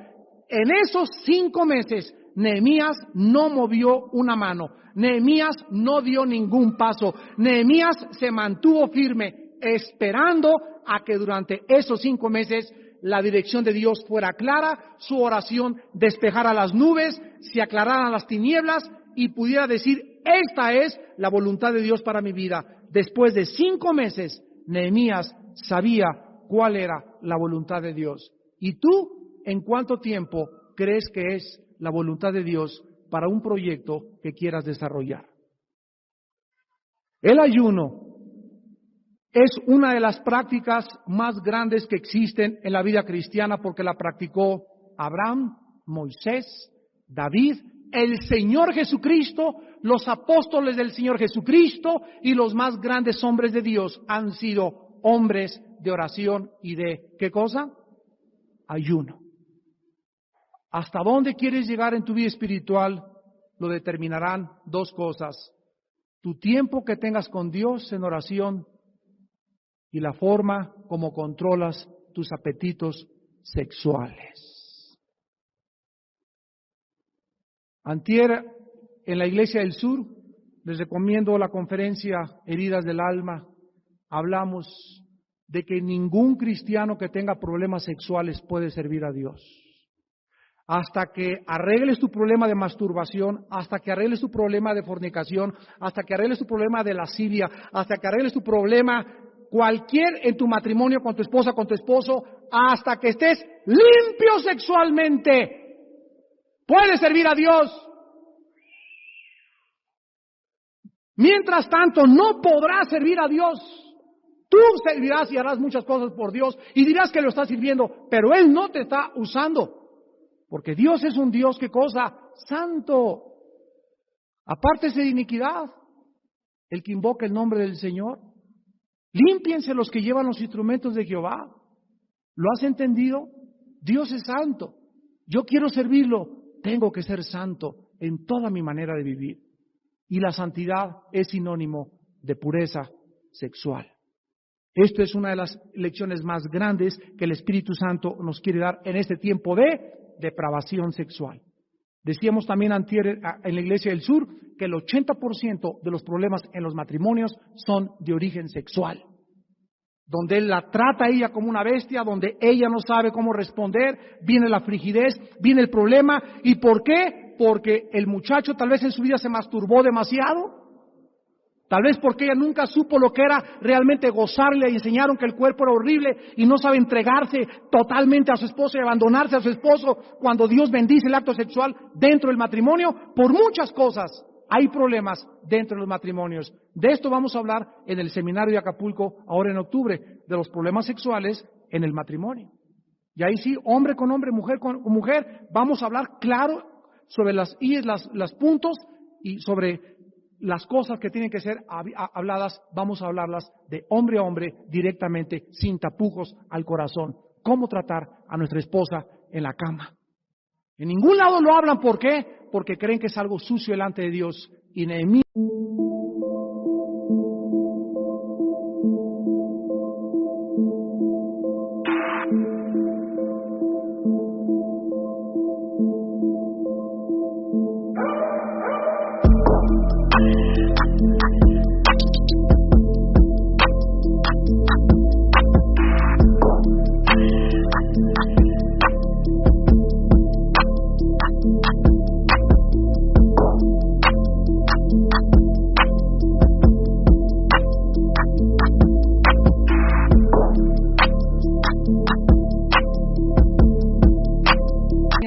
En esos 5 meses, Nehemías no movió una mano. Nehemías no dio ningún paso. Nehemías se mantuvo firme, esperando a que durante esos 5 meses la dirección de Dios fuera clara, su oración despejara las nubes, se aclararan las tinieblas y pudiera decir, esta es la voluntad de Dios para mi vida. Después de 5 meses, Nehemías sabía cuál era la voluntad de Dios. ¿Y tú, en cuánto tiempo crees que es la voluntad de Dios para un proyecto que quieras desarrollar? El ayuno es una de las prácticas más grandes que existen en la vida cristiana porque la practicó Abraham, Moisés, David, el Señor Jesucristo, los apóstoles del Señor Jesucristo y los más grandes hombres de Dios han sido hombres de oración y de, ¿qué cosa? Ayuno. ¿Hasta dónde quieres llegar en tu vida espiritual? Lo determinarán 2 cosas. Tu tiempo que tengas con Dios en oración y la forma como controlas tus apetitos sexuales. Antier, en la Iglesia del Sur, les recomiendo la conferencia Heridas del Alma, hablamos de que ningún cristiano que tenga problemas sexuales puede servir a Dios. Hasta que arregles tu problema de masturbación, hasta que arregles tu problema de fornicación, hasta que arregles tu problema de lascivia, hasta que arregles tu problema cualquier en tu matrimonio con tu esposa, con tu esposo, hasta que estés limpio sexualmente, puedes servir a Dios. Mientras tanto, no podrás servir a Dios. Tú servirás y harás muchas cosas por Dios y dirás que lo estás sirviendo, pero Él no te está usando. Porque Dios es un Dios, ¿qué cosa? Santo. Apártese de iniquidad el que invoca el nombre del Señor. Límpiense los que llevan los instrumentos de Jehová. ¿Lo has entendido? Dios es santo. Yo quiero servirlo. Tengo que ser santo en toda mi manera de vivir. Y la santidad es sinónimo de pureza sexual. Esto es una de las lecciones más grandes que el Espíritu Santo nos quiere dar en este tiempo de depravación sexual. Decíamos también antier en la Iglesia del Sur que el 80% de los problemas en los matrimonios son de origen sexual, donde él la trata a ella como una bestia, donde ella no sabe cómo responder, viene la frigidez, viene el problema. ¿Y por qué? Porque el muchacho tal vez en su vida se masturbó demasiado, tal vez porque ella nunca supo lo que era realmente gozar, le enseñaron que el cuerpo era horrible y no sabe entregarse totalmente a su esposo y abandonarse a su esposo cuando Dios bendice el acto sexual dentro del matrimonio. Por muchas cosas hay problemas dentro de los matrimonios. De esto vamos a hablar en el seminario de Acapulco ahora en octubre, de los problemas sexuales en el matrimonio. Y ahí sí, hombre con hombre, mujer con mujer, vamos a hablar claro sobre las puntos y sobre las cosas que tienen que ser habladas. Vamos a hablarlas de hombre a hombre directamente, sin tapujos al corazón. Cómo tratar a nuestra esposa en la cama. En ningún lado lo hablan. ¿Por qué? Porque creen que es algo sucio delante de Dios. Y Nehemías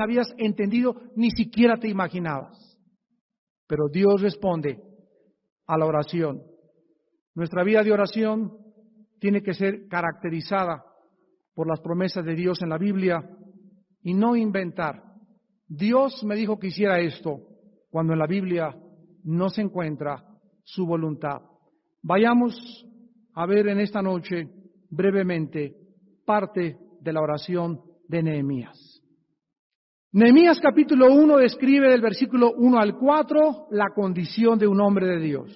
habías entendido, ni siquiera te imaginabas. Pero Dios responde a la oración. Nuestra vida de oración tiene que ser caracterizada por las promesas de Dios en la Biblia y no inventar. Dios me dijo que hiciera esto cuando en la Biblia no se encuentra su voluntad. Vayamos a ver en esta noche brevemente parte de la oración de Nehemías. Nehemías capítulo 1 describe del versículo 1 al 4 la condición de un hombre de Dios.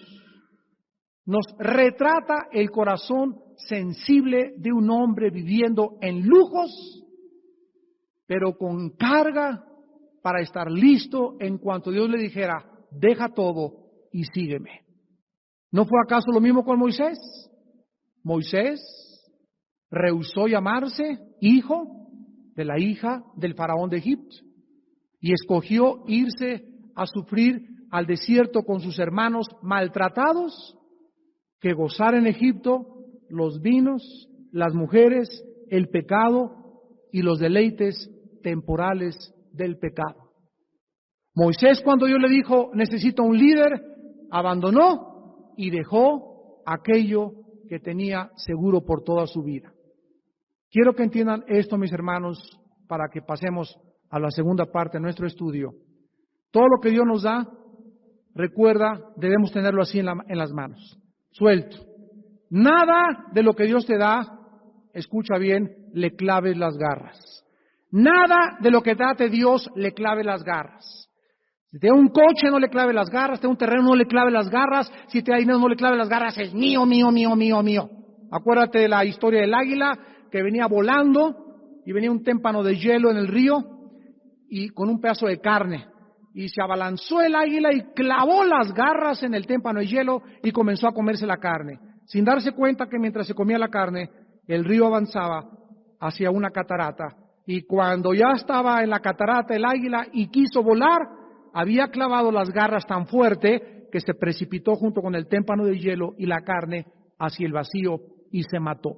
Nos retrata el corazón sensible de un hombre viviendo en lujos, pero con carga para estar listo en cuanto Dios le dijera, deja todo y sígueme. ¿No fue acaso lo mismo con Moisés? Moisés rehusó llamarse hijo de la hija del faraón de Egipto y escogió irse a sufrir al desierto con sus hermanos maltratados que gozar en Egipto los vinos, las mujeres, el pecado y los deleites temporales del pecado. Moisés, cuando Dios le dijo necesito un líder, abandonó y dejó aquello que tenía seguro por toda su vida. Quiero que entiendan esto, mis hermanos, para que pasemos a la segunda parte de nuestro estudio. Todo lo que Dios nos da, recuerda, debemos tenerlo así en las manos, suelto. Nada de lo que Dios te da, escucha bien, le claves las garras. Nada de lo que date Dios le clave las garras. Si te da un coche, no le clave las garras. Si te da un terreno, no le clave las garras. Si te da dinero, no le clave las garras. Es mío, mío, mío, mío, mío. Acuérdate de la historia del águila que venía volando y venía un témpano de hielo en el río y con un pedazo de carne. Y se abalanzó el águila y clavó las garras en el témpano de hielo y comenzó a comerse la carne, sin darse cuenta que mientras se comía la carne, el río avanzaba hacia una catarata. Y cuando ya estaba en la catarata el águila y quiso volar, había clavado las garras tan fuerte que se precipitó junto con el témpano de hielo y la carne hacia el vacío y se mató.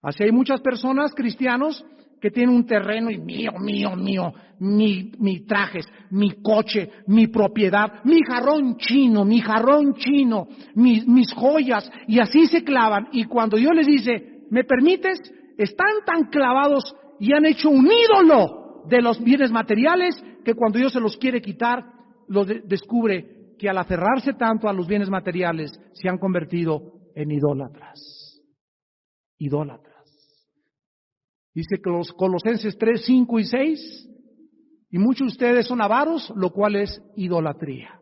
Así hay muchas personas, cristianos, que tienen un terreno y mío, mío, mío, mi trajes, mi coche, mi propiedad, mi jarrón chino, mis joyas, y así se clavan. Y cuando Dios les dice, ¿me permites? Están tan clavados y han hecho un ídolo de los bienes materiales que cuando Dios se los quiere quitar, descubre que al aferrarse tanto a los bienes materiales se han convertido en idólatras. Idólatras. Dice que los Colosenses 3, 5 y 6, y muchos de ustedes son avaros, lo cual es idolatría.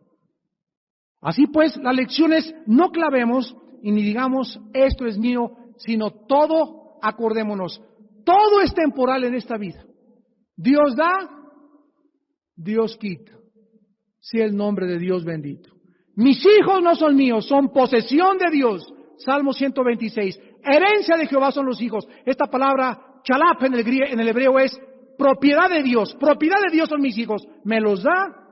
Así pues, la lección es, no clavemos y ni digamos, esto es mío, sino todo, acordémonos, todo es temporal en esta vida. Dios da Dios quita. Sea el nombre de Dios bendito. Mis hijos no son míos, son posesión de Dios. Salmo 126. Herencia de Jehová son los hijos. Esta palabra chalap en el hebreo es propiedad de Dios. Propiedad de Dios son mis hijos. Me los da.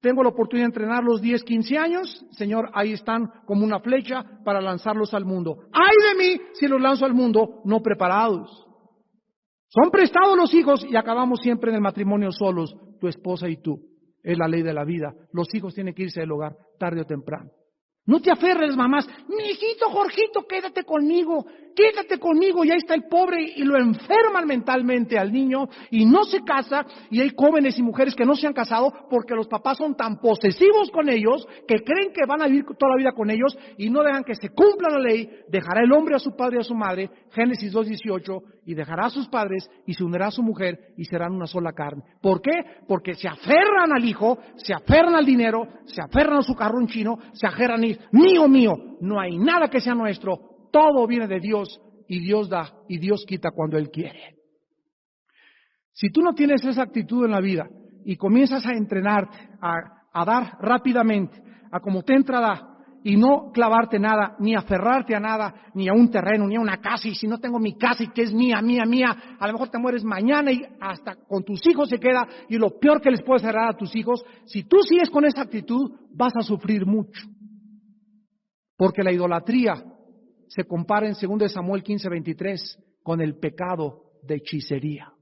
Tengo la oportunidad de entrenarlos 10, 15 años. Señor, ahí están como una flecha para lanzarlos al mundo. ¡Ay de mí si los lanzo al mundo no preparados! Son prestados los hijos y acabamos siempre en el matrimonio solos, tu esposa y tú. Es la ley de la vida. Los hijos tienen que irse del hogar tarde o temprano. No te aferres, mamás. Mi hijito Jorgito, quédate conmigo. Y ahí está el pobre y lo enferman mentalmente al niño y no se casa. Y hay jóvenes y mujeres que no se han casado porque los papás son tan posesivos con ellos que creen que van a vivir toda la vida con ellos y no dejan que se cumpla la ley. Dejará el hombre a su padre y a su madre, Génesis 2:18, y dejará a sus padres y se unirá a su mujer y serán una sola carne. ¿Por qué? Porque se aferran al hijo, se aferran al dinero, se aferran a su carrón chino, se aferran y mío. No hay nada que sea nuestro. Todo viene de Dios y Dios da y Dios quita cuando Él quiere. Si tú no tienes esa actitud en la vida y comienzas a entrenarte, a dar rápidamente, a como te entra da, y no clavarte nada, ni aferrarte a nada, ni a un terreno, ni a una casa, y si no tengo mi casa y que es mía, a lo mejor te mueres mañana y hasta con tus hijos se queda, y lo peor que les puedes cerrar a tus hijos, si tú sigues con esa actitud, vas a sufrir mucho. Porque la idolatría se compara en 2 Samuel 15:23 con el pecado de hechicería.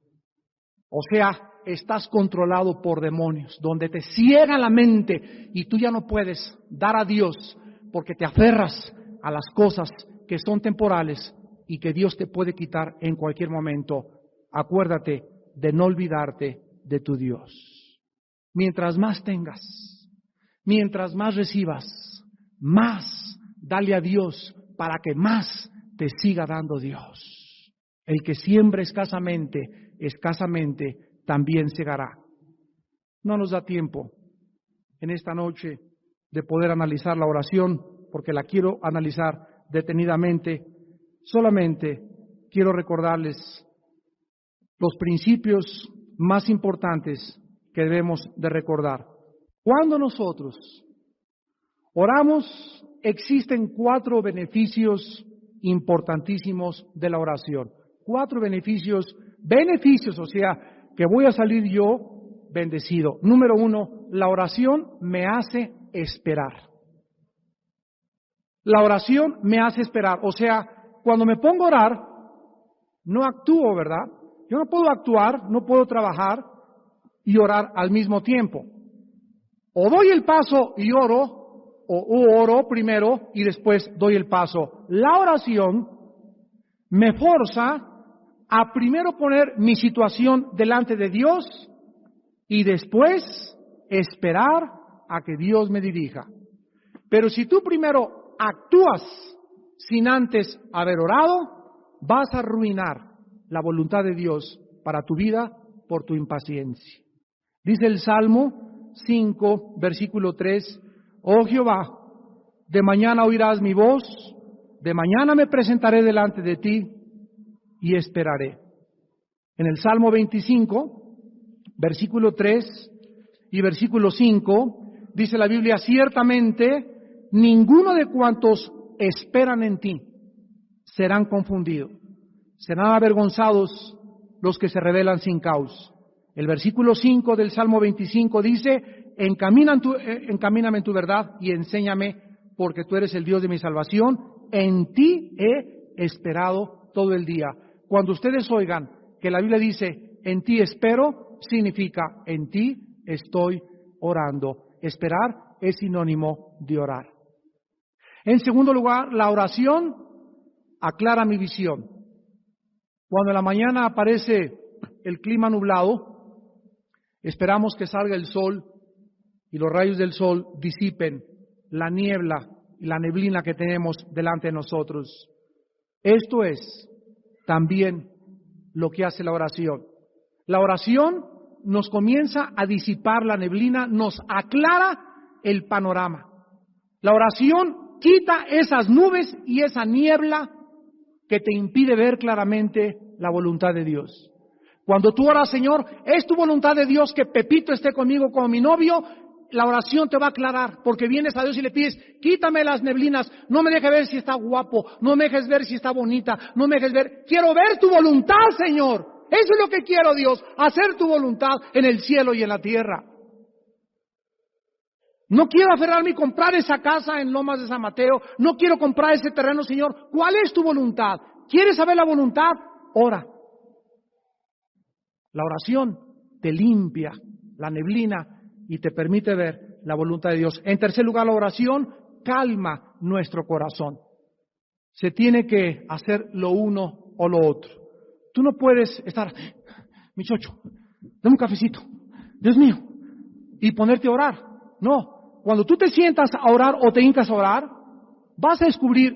O sea, estás controlado por demonios, donde te ciega la mente y tú ya no puedes dar a Dios porque te aferras a las cosas que son temporales y que Dios te puede quitar en cualquier momento. Acuérdate de no olvidarte de tu Dios. Mientras más tengas, mientras más recibas, más dale a Dios para que más te siga dando Dios. El que siembra escasamente también segará. No nos da tiempo en esta noche de poder analizar la oración, porque la quiero analizar detenidamente. Solamente quiero recordarles los principios más importantes que debemos de recordar. Cuando nosotros oramos, existen 4 beneficios importantísimos de la oración. 4 beneficios, o sea, que voy a salir yo bendecido. Número 1, la oración me hace esperar. La oración me hace esperar. O sea, cuando me pongo a orar, no actúo, ¿verdad? Yo no puedo actuar, no puedo trabajar y orar al mismo tiempo. O doy el paso y oro, o oro primero y después doy el paso. La oración me forza a primero poner mi situación delante de Dios y después esperar a que Dios me dirija. Pero si tú primero actúas sin antes haber orado, vas a arruinar la voluntad de Dios para tu vida por tu impaciencia. Dice el Salmo 5, versículo 3, oh Jehová, de mañana oirás mi voz, de mañana me presentaré delante de ti y esperaré. En el Salmo 25, versículo 3 y versículo 5, dice la Biblia, ciertamente ninguno de cuantos esperan en ti serán confundidos, serán avergonzados los que se rebelan sin causa. El versículo 5 del Salmo 25 dice, encamíname en tu verdad y enséñame, porque tú eres el Dios de mi salvación, en ti he esperado todo el día. Cuando ustedes oigan que la Biblia dice, en ti espero, significa, en ti estoy orando. Esperar es sinónimo de orar. En segundo lugar, la oración aclara mi visión. Cuando en la mañana aparece el clima nublado, esperamos que salga el sol y los rayos del sol disipen la niebla y la neblina que tenemos delante de nosotros. Esto es también lo que hace la oración. La oración nos comienza a disipar la neblina, nos aclara el panorama. La oración quita esas nubes y esa niebla que te impide ver claramente la voluntad de Dios. Cuando tú oras, Señor, es tu voluntad de Dios que Pepito esté conmigo como mi novio, la oración te va a aclarar, porque vienes a Dios y le pides, quítame las neblinas, no me dejes ver si está guapo, no me dejes ver si está bonita, no me dejes ver, quiero ver tu voluntad, Señor. Eso es lo que quiero, Dios, hacer tu voluntad en el cielo y en la tierra. No quiero aferrarme y comprar esa casa en Lomas de San Mateo, no quiero comprar ese terreno, Señor. ¿Cuál es tu voluntad? ¿Quieres saber la voluntad? Ora. La oración te limpia la neblina y te permite ver la voluntad de Dios. En tercer lugar, la oración calma nuestro corazón. Se tiene que hacer lo uno o lo otro. Tú no puedes estar, mi chocho, dame un cafecito, Dios mío, y ponerte a orar. No, cuando tú te sientas a orar o te hincas a orar, vas a descubrir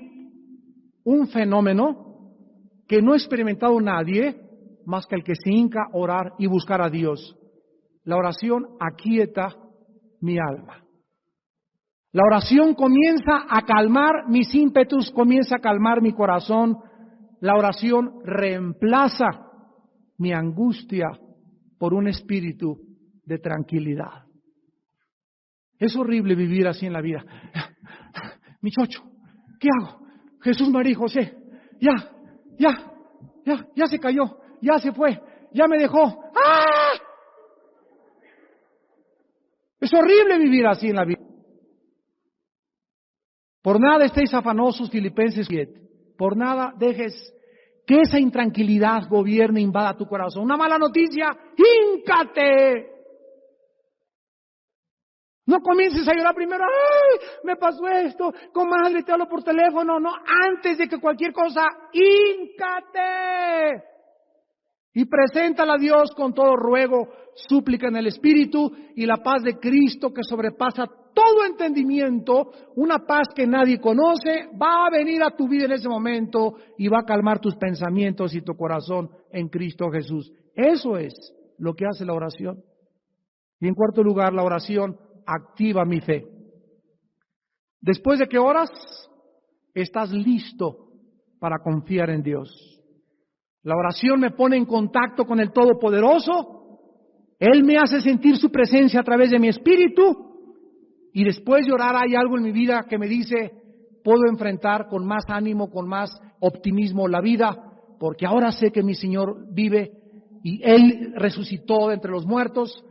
un fenómeno que no ha experimentado nadie más que el que se hinca a orar y buscar a Dios. La oración aquieta mi alma. La oración comienza a calmar mis ímpetus, comienza a calmar mi corazón. La oración reemplaza mi angustia por un espíritu de tranquilidad. Es horrible vivir así en la vida. Mi chocho, ¿qué hago? Jesús, María y José, ya se cayó, ya se fue, ya me dejó. ¡Ah! Es horrible vivir así en la vida. Por nada estéis afanosos, Filipenses 7. Por nada dejes que esa intranquilidad gobierne e invada tu corazón. Una mala noticia, híncate. No comiences a llorar primero, ¡ay! Me pasó esto, comadre, te hablo por teléfono. No, antes de que cualquier cosa, híncate. Y preséntala a Dios con todo ruego, súplica en el Espíritu, y la paz de Cristo que sobrepasa todo entendimiento, una paz que nadie conoce, va a venir a tu vida en ese momento y va a calmar tus pensamientos y tu corazón en Cristo Jesús. Eso es lo que hace la oración. Y en cuarto lugar, la oración activa mi fe. Después de que oras, estás listo para confiar en Dios. La oración me pone en contacto con el Todopoderoso. Él me hace sentir su presencia a través de mi espíritu. Y después de orar hay algo en mi vida que me dice, puedo enfrentar con más ánimo, con más optimismo la vida, porque ahora sé que mi Señor vive y Él resucitó de entre los muertos,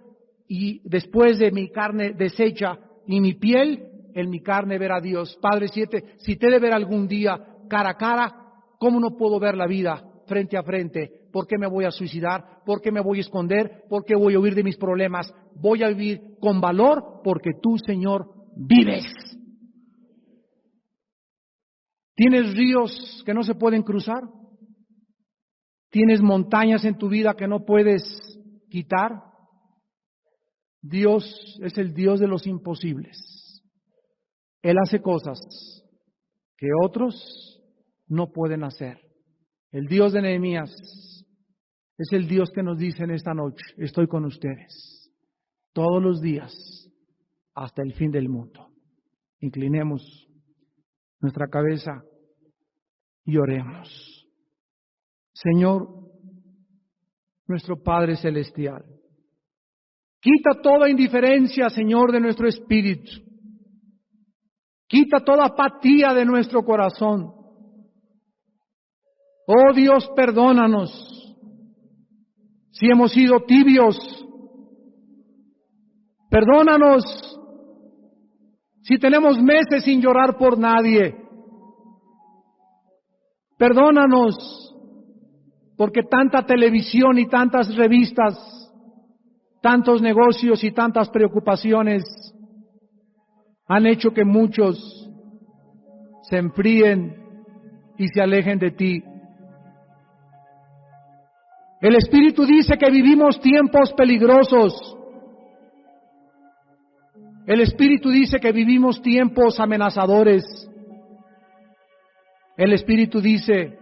y después de mi carne deshecha y mi piel, en mi carne ver a Dios. Padre 7, si te he de ver algún día cara a cara, ¿cómo no puedo ver la vida frente a frente? ¿Por qué me voy a suicidar? ¿Por qué me voy a esconder? ¿Por qué voy a huir de mis problemas? Voy a vivir con valor porque tú, Señor, vives. ¿Tienes ríos que no se pueden cruzar? ¿Tienes montañas en tu vida que no puedes quitar? Dios es el Dios de los imposibles. Él hace cosas que otros no pueden hacer. El Dios de Nehemías es el Dios que nos dice en esta noche, estoy con ustedes todos los días hasta el fin del mundo. Inclinemos nuestra cabeza y oremos. Señor, nuestro Padre Celestial, quita toda indiferencia, Señor, de nuestro espíritu. Quita toda apatía de nuestro corazón. Oh Dios, perdónanos si hemos sido tibios. Perdónanos si tenemos meses sin llorar por nadie. Perdónanos porque tanta televisión y tantas revistas, tantos negocios y tantas preocupaciones han hecho que muchos se enfríen y se alejen de ti. El Espíritu dice que vivimos tiempos peligrosos. El Espíritu dice que vivimos tiempos amenazadores. El Espíritu dice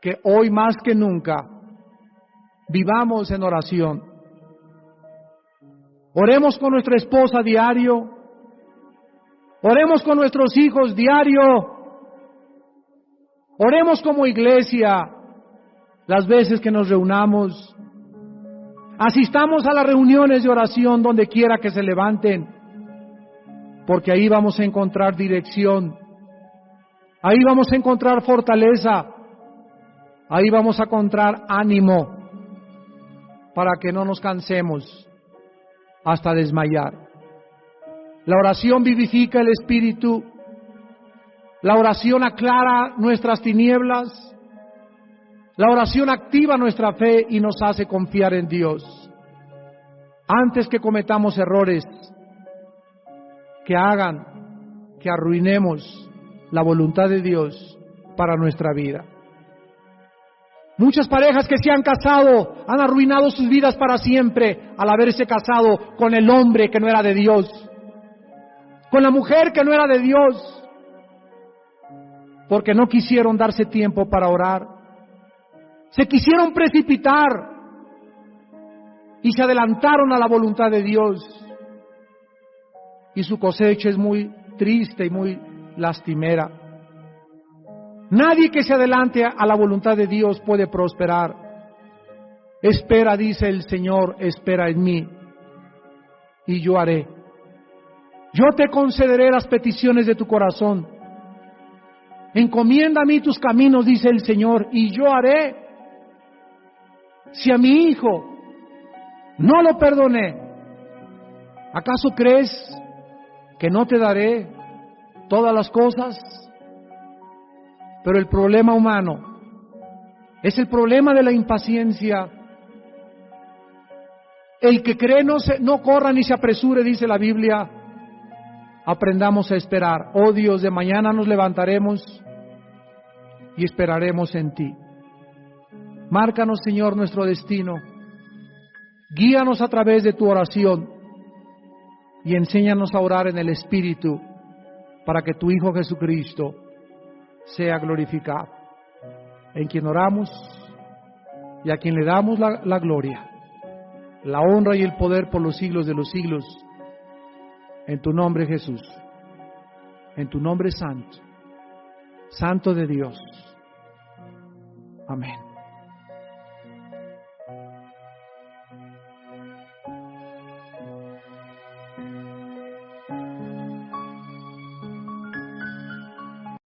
que hoy más que nunca vivamos en oración. Oremos con nuestra esposa diario. Oremos con nuestros hijos diario. Oremos como iglesia. las veces que nos reunamos. Asistamos a las reuniones de oración donde quiera que se levanten, porque ahí vamos a encontrar dirección, ahí vamos a encontrar fortaleza, ahí vamos a encontrar ánimo para que no nos cansemos hasta desmayar. La oración vivifica el espíritu, la oración aclara nuestras tinieblas, la oración activa nuestra fe y nos hace confiar en Dios. Antes que cometamos errores que hagan que arruinemos la voluntad de Dios para nuestra vida. Muchas parejas que se han casado han arruinado sus vidas para siempre al haberse casado con el hombre que no era de Dios, con la mujer que no era de Dios, porque no quisieron darse tiempo para orar. Se quisieron precipitar y se adelantaron a la voluntad de Dios. Y su cosecha es muy triste y muy lastimera. Nadie que se adelante a la voluntad de Dios puede prosperar. Espera, dice el Señor, espera en mí, y yo haré. Yo te concederé las peticiones de tu corazón. Encomienda a mí tus caminos, dice el Señor, y yo haré. Si a mi hijo no lo perdoné, ¿acaso crees que no te daré todas las cosas? Pero el problema humano es el problema de la impaciencia. El que cree no corra ni se apresure, dice la Biblia. Aprendamos a esperar. Oh Dios, de mañana nos levantaremos y esperaremos en ti. Márcanos, Señor, nuestro destino. Guíanos a través de tu oración y enséñanos a orar en el Espíritu para que tu Hijo Jesucristo sea glorificado, en quien oramos y a quien le damos la gloria, la honra y el poder por los siglos de los siglos. En tu nombre, Jesús, en tu nombre santo, Santo de Dios. Amén.